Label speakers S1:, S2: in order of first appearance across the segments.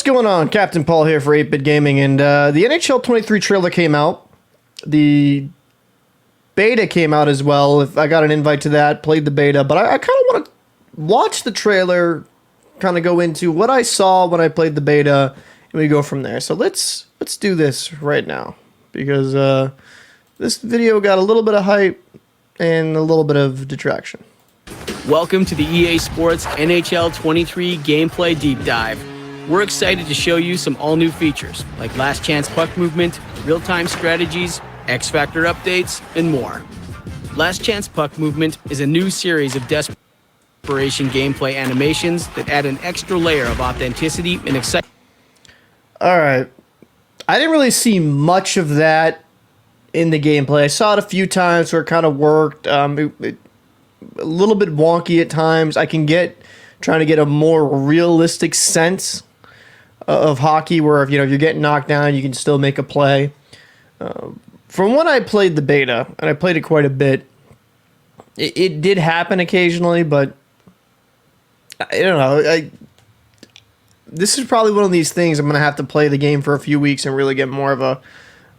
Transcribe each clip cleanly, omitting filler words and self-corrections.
S1: going on? Captain Paul here for 8-Bit Gaming, and the NHL 23 trailer came out. The beta came out as well. If I got an invite to that, played the beta, but I kind of want to watch the trailer, kind of go into what I saw when I played the beta, and we go from there. So let's do this right now, because this video got a little bit of hype and a little bit of detraction.
S2: Welcome to the EA Sports NHL 23 Gameplay Deep Dive. We're excited to show you some all-new features, like last chance puck movement, real-time strategies, X-Factor updates, and more. Last Chance Puck Movement is a new series of desperation gameplay animations that add an extra layer of authenticity and excitement.
S1: All right. I didn't really see much of that in the gameplay. I saw it a few times where it kind of worked. A little bit wonky at times. I can get trying to get a more realistic sense of hockey, where if you're getting knocked down, you can still make a play. From when I played the beta, and I played it quite a bit, it did happen occasionally, but I don't know. This is probably one of these things I'm going to have to play the game for a few weeks and really get more of a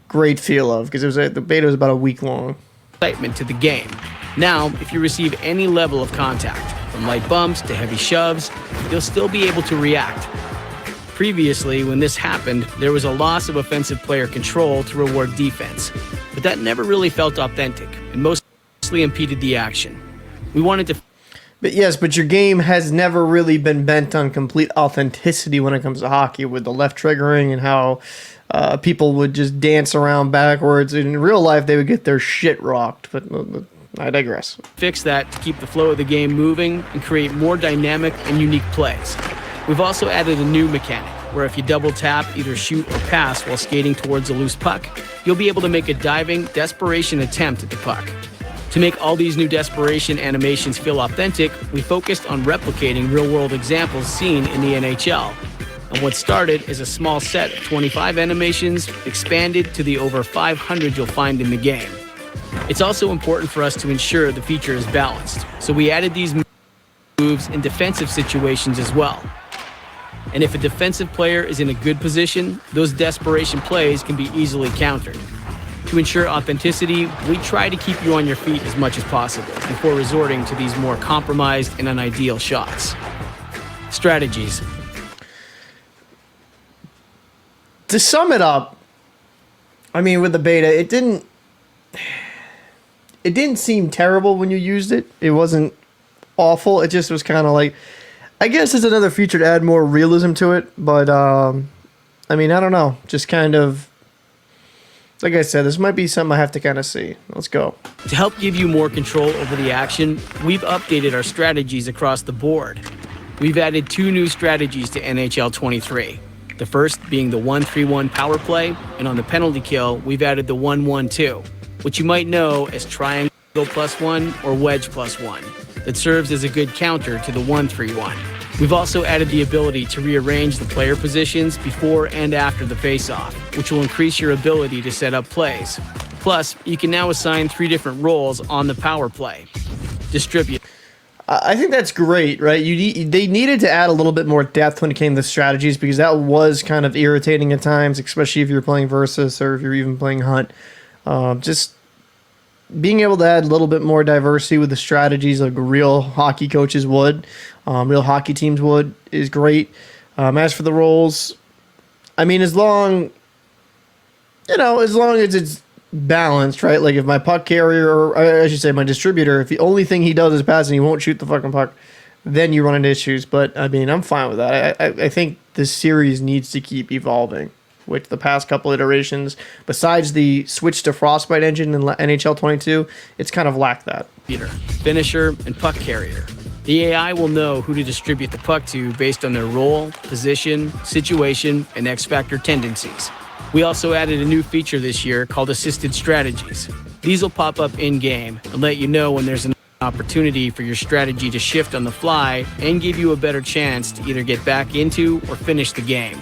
S1: great feel of, because the beta was about a week long.
S2: Excitement to the game. Now, if you receive any level of contact, from light bumps to heavy shoves, you'll still be able to react. Previously, when this happened, there was a loss of offensive player control to reward defense, but that never really felt authentic and mostly impeded the action. We wanted to...
S1: But your game has never really been bent on complete authenticity when it comes to hockey, with the left triggering and how people would just dance around backwards. In real life, they would get their shit rocked, but I digress.
S2: Fix that to keep the flow of the game moving and create more dynamic and unique plays. We've also added a new mechanic, where if you double tap, either shoot or pass while skating towards a loose puck, you'll be able to make a diving, desperation attempt at the puck. To make all these new desperation animations feel authentic, we focused on replicating real-world examples seen in the NHL. And what started as a small set of 25 animations expanded to the over 500 you'll find in the game. It's also important for us to ensure the feature is balanced, so we added these moves in defensive situations as well. And if a defensive player is in a good position, those desperation plays can be easily countered. To ensure authenticity, we try to keep you on your feet as much as possible before resorting to these more compromised and unideal shots. Strategies.
S1: To sum it up, I mean, with the beta, it didn't seem terrible when you used it. It wasn't awful. It just was kind of like, I guess it's another feature to add more realism to it. But, I mean, I don't know. Just kind of, like I said, this might be something I have to kind of see. Let's go.
S2: To help give you more control over the action, we've updated our strategies across the board. We've added 2 new strategies to NHL 23. The first being the 1-3-1 power play, and on the penalty kill, we've added the 1-1-2, which you might know as triangle +1 or wedge +1, that serves as a good counter to the 1-3-1. We've also added the ability to rearrange the player positions before and after the face-off, which will increase your ability to set up plays. Plus, you can now assign 3 different roles on the power play. Distribute.
S1: I think that's great, right? They needed to add a little bit more depth when it came to strategies, because that was kind of irritating at times, especially if you're playing Versus or if you're even playing Hunt. Just being able to add a little bit more diversity with the strategies like real hockey coaches would, real hockey teams would, is great. As for the roles, I mean, as long as it's balanced, right? Like if my puck carrier, or I should say my distributor, if the only thing he does is pass and he won't shoot the fucking puck, then you run into issues. But I mean, I'm fine with that. I think this series needs to keep evolving, which the past couple iterations, besides the switch to Frostbite engine in NHL 22, it's kind of lacked that.
S2: Finisher, and puck carrier. The AI will know who to distribute the puck to based on their role, position, situation, and X-Factor tendencies. We also added a new feature this year called Assisted Strategies. These will pop up in-game and let you know when there's an opportunity for your strategy to shift on the fly and give you a better chance to either get back into or finish the game.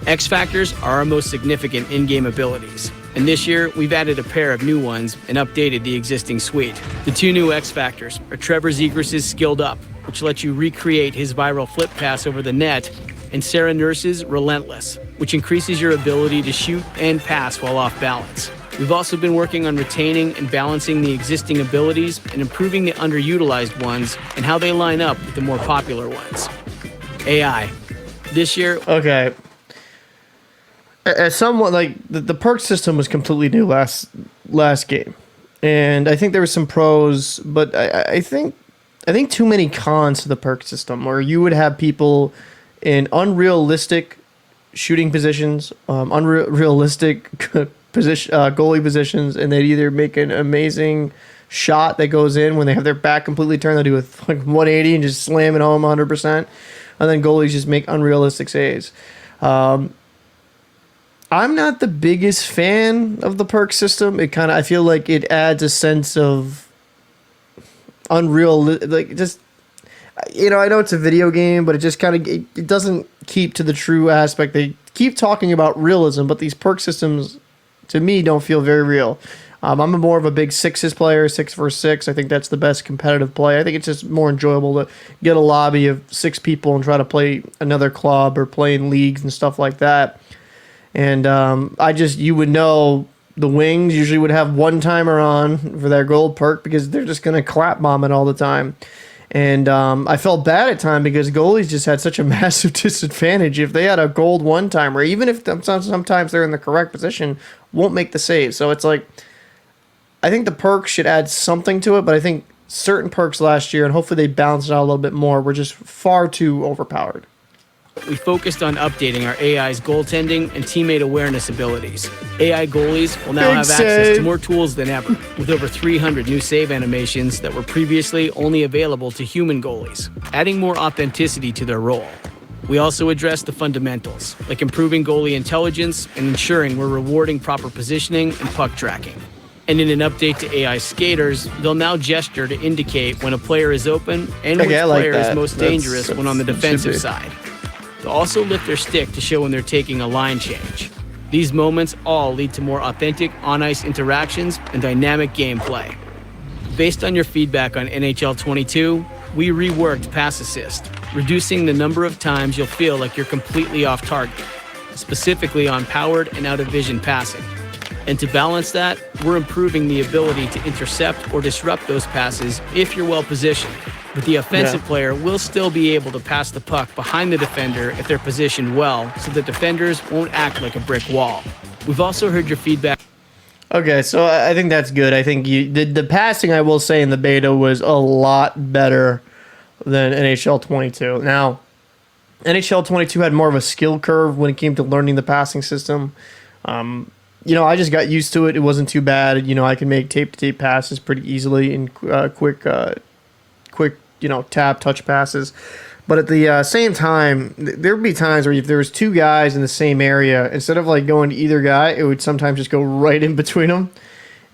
S2: X-Factors are our most significant in-game abilities, and this year we've added a pair of new ones and updated the existing suite. The 2 new X-Factors are Trevor Zegras' Skilled Up, which lets you recreate his viral flip pass over the net, and Sarah Nurse's Relentless, which increases your ability to shoot and pass while off balance. We've also been working on retaining and balancing the existing abilities and improving the underutilized ones and how they line up with the more popular ones. AI. This year...
S1: Okay. As someone, like, the perk system was completely new last game. And I think there were some pros, but I think too many cons to the perk system, where you would have people in unrealistic shooting positions, unrealistic position, goalie positions, and they'd either make an amazing shot that goes in when they have their back completely turned, they'll do a like 180 and just slam it home 100%, and then goalies just make unrealistic saves. I'm not the biggest fan of the perk system. I feel like it adds a sense of unreal, like, just, I know it's a video game, but it just it doesn't keep to the true aspect. They keep talking about realism, but these perk systems, to me, don't feel very real. I'm more of a big sixes player, 6 versus 6. I think that's the best competitive play. I think it's just more enjoyable to get a lobby of 6 people and try to play another club or play in leagues and stuff like that. And you would know the wings usually would have one timer on for their gold perk because they're just going to clap bomb it all the time. And I felt bad at time because goalies just had such a massive disadvantage. If they had a gold one timer, even if sometimes they're in the correct position, won't make the save. So it's like, I think the perks should add something to it, but I think certain perks last year, and hopefully they balance it out a little bit more, were just far too overpowered.
S2: We focused on updating our AI's goaltending and teammate awareness abilities. AI goalies will now have access to more tools than ever, with over 300 new save animations that were previously only available to human goalies, adding more authenticity to their role. We also addressed the fundamentals, like improving goalie intelligence and ensuring we're rewarding proper positioning and puck tracking. And in an update to AI skaters, they'll now gesture to indicate when a player is open and which player is most dangerous when on the defensive side. They'll also lift their stick to show when they're taking a line change. These moments all lead to more authentic on-ice interactions and dynamic gameplay. Based on your feedback on NHL 22, we reworked Pass Assist, reducing the number of times you'll feel like you're completely off target, specifically on powered and out-of-vision passing. And to balance that, we're improving the ability to intercept or disrupt those passes if you're well positioned. But the offensive player will still be able to pass the puck behind the defender if they're positioned well, so the defenders won't act like a brick wall. We've also heard your feedback.
S1: Okay, so I think that's good. I think the passing, I will say, in the beta was a lot better than NHL 22. Now, NHL 22 had more of a skill curve when it came to learning the passing system. I just got used to it. It wasn't too bad. I can make tape-to-tape passes pretty easily and quick tap, touch passes. But at the same time, there would be times where if there was 2 guys in the same area, instead of like going to either guy, it would sometimes just go right in between them.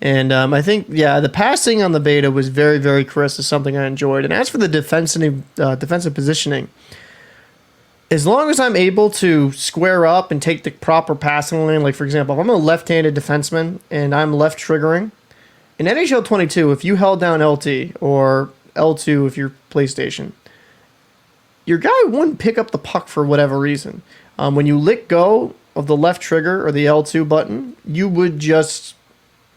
S1: And I think, the passing on the beta was very, very crisp. Is something I enjoyed. And as for the defensive positioning, as long as I'm able to square up and take the proper passing lane, like for example, if I'm a left-handed defenseman and I'm left triggering, in NHL 22, if you held down LT or L2 if you're PlayStation, your guy wouldn't pick up the puck for whatever reason. When you let go of the left trigger or the L2 button, you would just,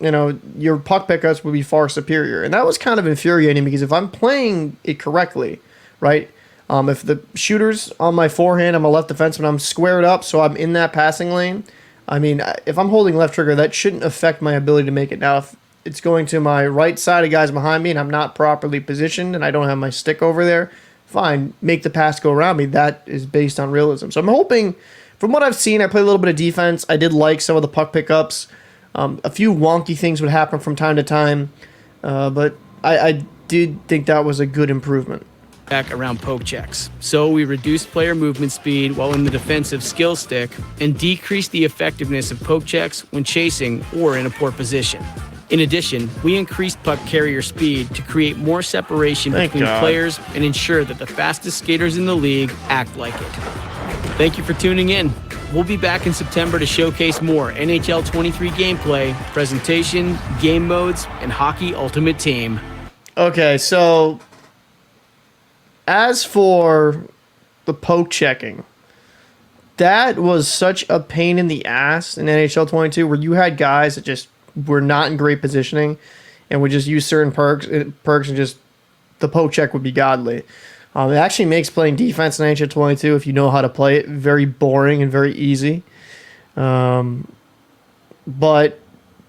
S1: your puck pickups would be far superior. And that was kind of infuriating because if I'm playing it correctly, right, if the shooter's on my forehand, I'm a left defenseman, I'm squared up, so I'm in that passing lane. I mean, if I'm holding left trigger, that shouldn't affect my ability to make it. Now, if it's going to my right side of guys behind me and I'm not properly positioned and I don't have my stick over there, fine, make the pass go around me. That is based on realism. So I'm hoping, from what I've seen, I play a little bit of defense. I did like some of the puck pickups. A few wonky things would happen from time to time, but I did think that was a good improvement.
S2: Back around poke checks. So we reduced player movement speed while in the defensive skill stick and decreased the effectiveness of poke checks when chasing or in a poor position. In addition, we increased puck carrier speed to create more separation between players and ensure that the fastest skaters in the league act like it. Thank you for tuning in. We'll be back in September to showcase more NHL 23 gameplay, presentation, game modes, and Hockey Ultimate Team.
S1: Okay, so as for the poke checking, that was such a pain in the ass in NHL 22 where you had guys that just were not in great positioning and would just use certain perks and just the poke check would be godly. It actually makes playing defense in NHL 22, if you know how to play it, very boring and very easy. But,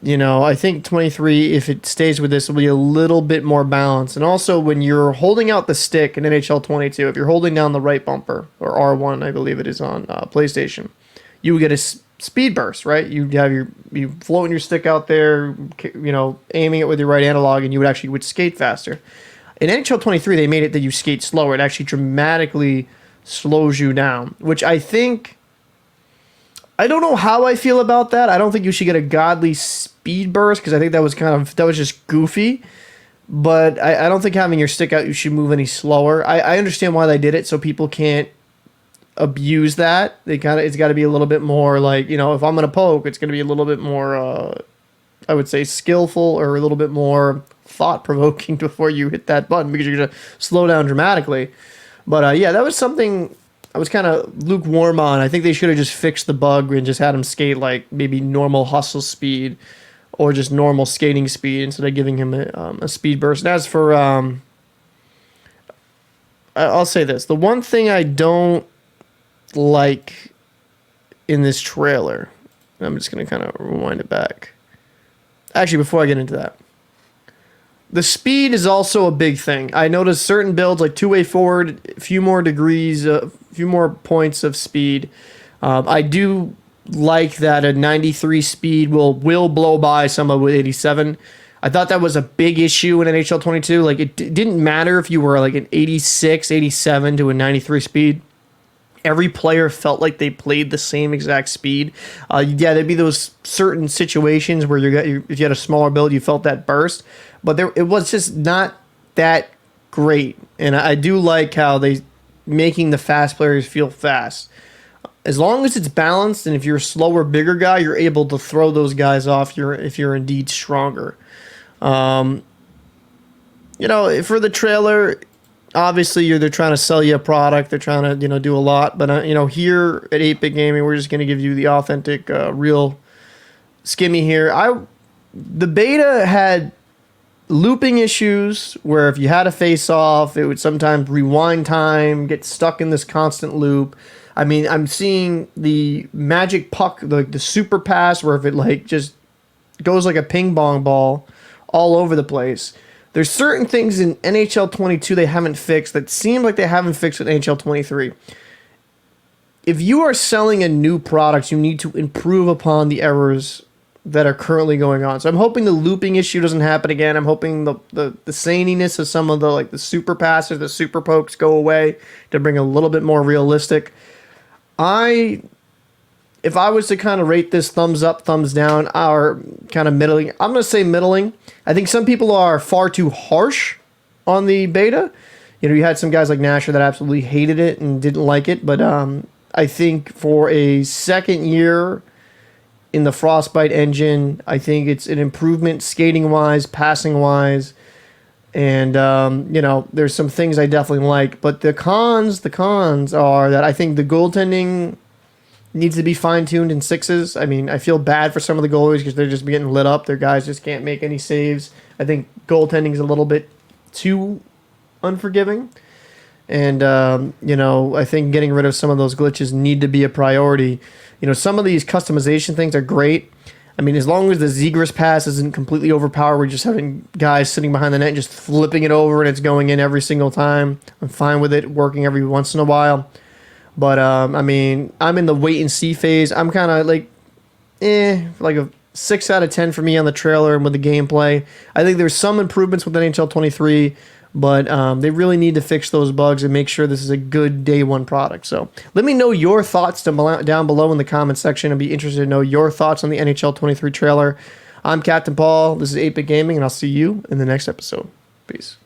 S1: I think 23, if it stays with this, will be a little bit more balanced. And also, when you're holding out the stick in NHL 22, if you're holding down the right bumper, or R1, I believe it is on PlayStation, you would get a speed burst, right? You have you floating your stick out there, aiming it with your right analog, and you would skate faster. In NHL 23, they made it that you skate slower. It actually dramatically slows you down, which I don't know how I feel about that. I don't think you should get a godly speed burst because I think that was just goofy. But I don't think having your stick out, you should move any slower. I understand why they did it, so people can't abuse that. It's got to be a little bit more like, if I'm gonna poke, it's gonna be a little bit more, I would say, skillful or a little bit more thought-provoking before you hit that button because you're going to slow down dramatically. But that was something I was kind of lukewarm on. I think they should have just fixed the bug and just had him skate like maybe normal hustle speed or just normal skating speed instead of giving him a speed burst. And as for, I'll say this. The one thing I don't like in this trailer, I'm just going to kind of rewind it back. Actually, before I get into that, the speed is also a big thing. I noticed certain builds, like two-way forward, a few more degrees, a few more points of speed. I do like that a 93 speed will blow by someone with 87. I thought that was a big issue in NHL 22. Like, it didn't matter if you were like an 86, 87 to a 93 speed. Every player felt like they played the same exact speed. There'd be those certain situations where if you had a smaller build, you felt that burst. But it was just not that great. And I do like how they making the fast players feel fast. As long as it's balanced, and if you're a slower, bigger guy, you're able to throw those guys off if you're indeed stronger. For the trailer, obviously they're trying to sell you a product. They're trying to do a lot. But here at 8-Bit Gaming, we're just going to give you the authentic, real skimmy here. The beta had looping issues where if you had a face off, it would sometimes rewind time, get stuck in this constant loop. I mean, I'm seeing the magic puck, the super pass, where if it just goes like a ping pong ball all over the place. There's certain things in NHL 22 they haven't fixed that seem like they haven't fixed with NHL 23. If you are selling a new product, you need to improve upon the errors that are currently going on. So I'm hoping the looping issue doesn't happen again. I'm hoping the zaniness of some of the super passes, the super pokes go away to bring a little bit more realistic. If I was to kind of rate this thumbs up, thumbs down, or kind of middling, I'm going to say middling. I think some people are far too harsh on the beta. You had some guys like Nasher that absolutely hated it and didn't like it. But I think for a second year in the Frostbite engine, I think it's an improvement skating-wise, passing-wise. And, there's some things I definitely like. But the cons are that I think the goaltending needs to be fine-tuned in sixes. I mean, I feel bad for some of the goalies because they're just getting lit up. Their guys just can't make any saves. I think goaltending is a little bit too unforgiving. And, I think getting rid of some of those glitches need to be a priority. Some of these customization things are great. I mean, as long as the Zegras pass isn't completely overpowered, we're just having guys sitting behind the net and just flipping it over and it's going in every single time. I'm fine with it working every once in a while. But, I'm in the wait-and-see phase. I'm kind of like a 6 out of 10 for me on the trailer and with the gameplay. I think there's some improvements with NHL 23, but they really need to fix those bugs and make sure this is a good day one product. So let me know your thoughts down below in the comment section. I'd be interested to know your thoughts on the NHL 23 trailer. I'm Captain Paul. This is 8-Bit Gaming, and I'll see you in the next episode. Peace.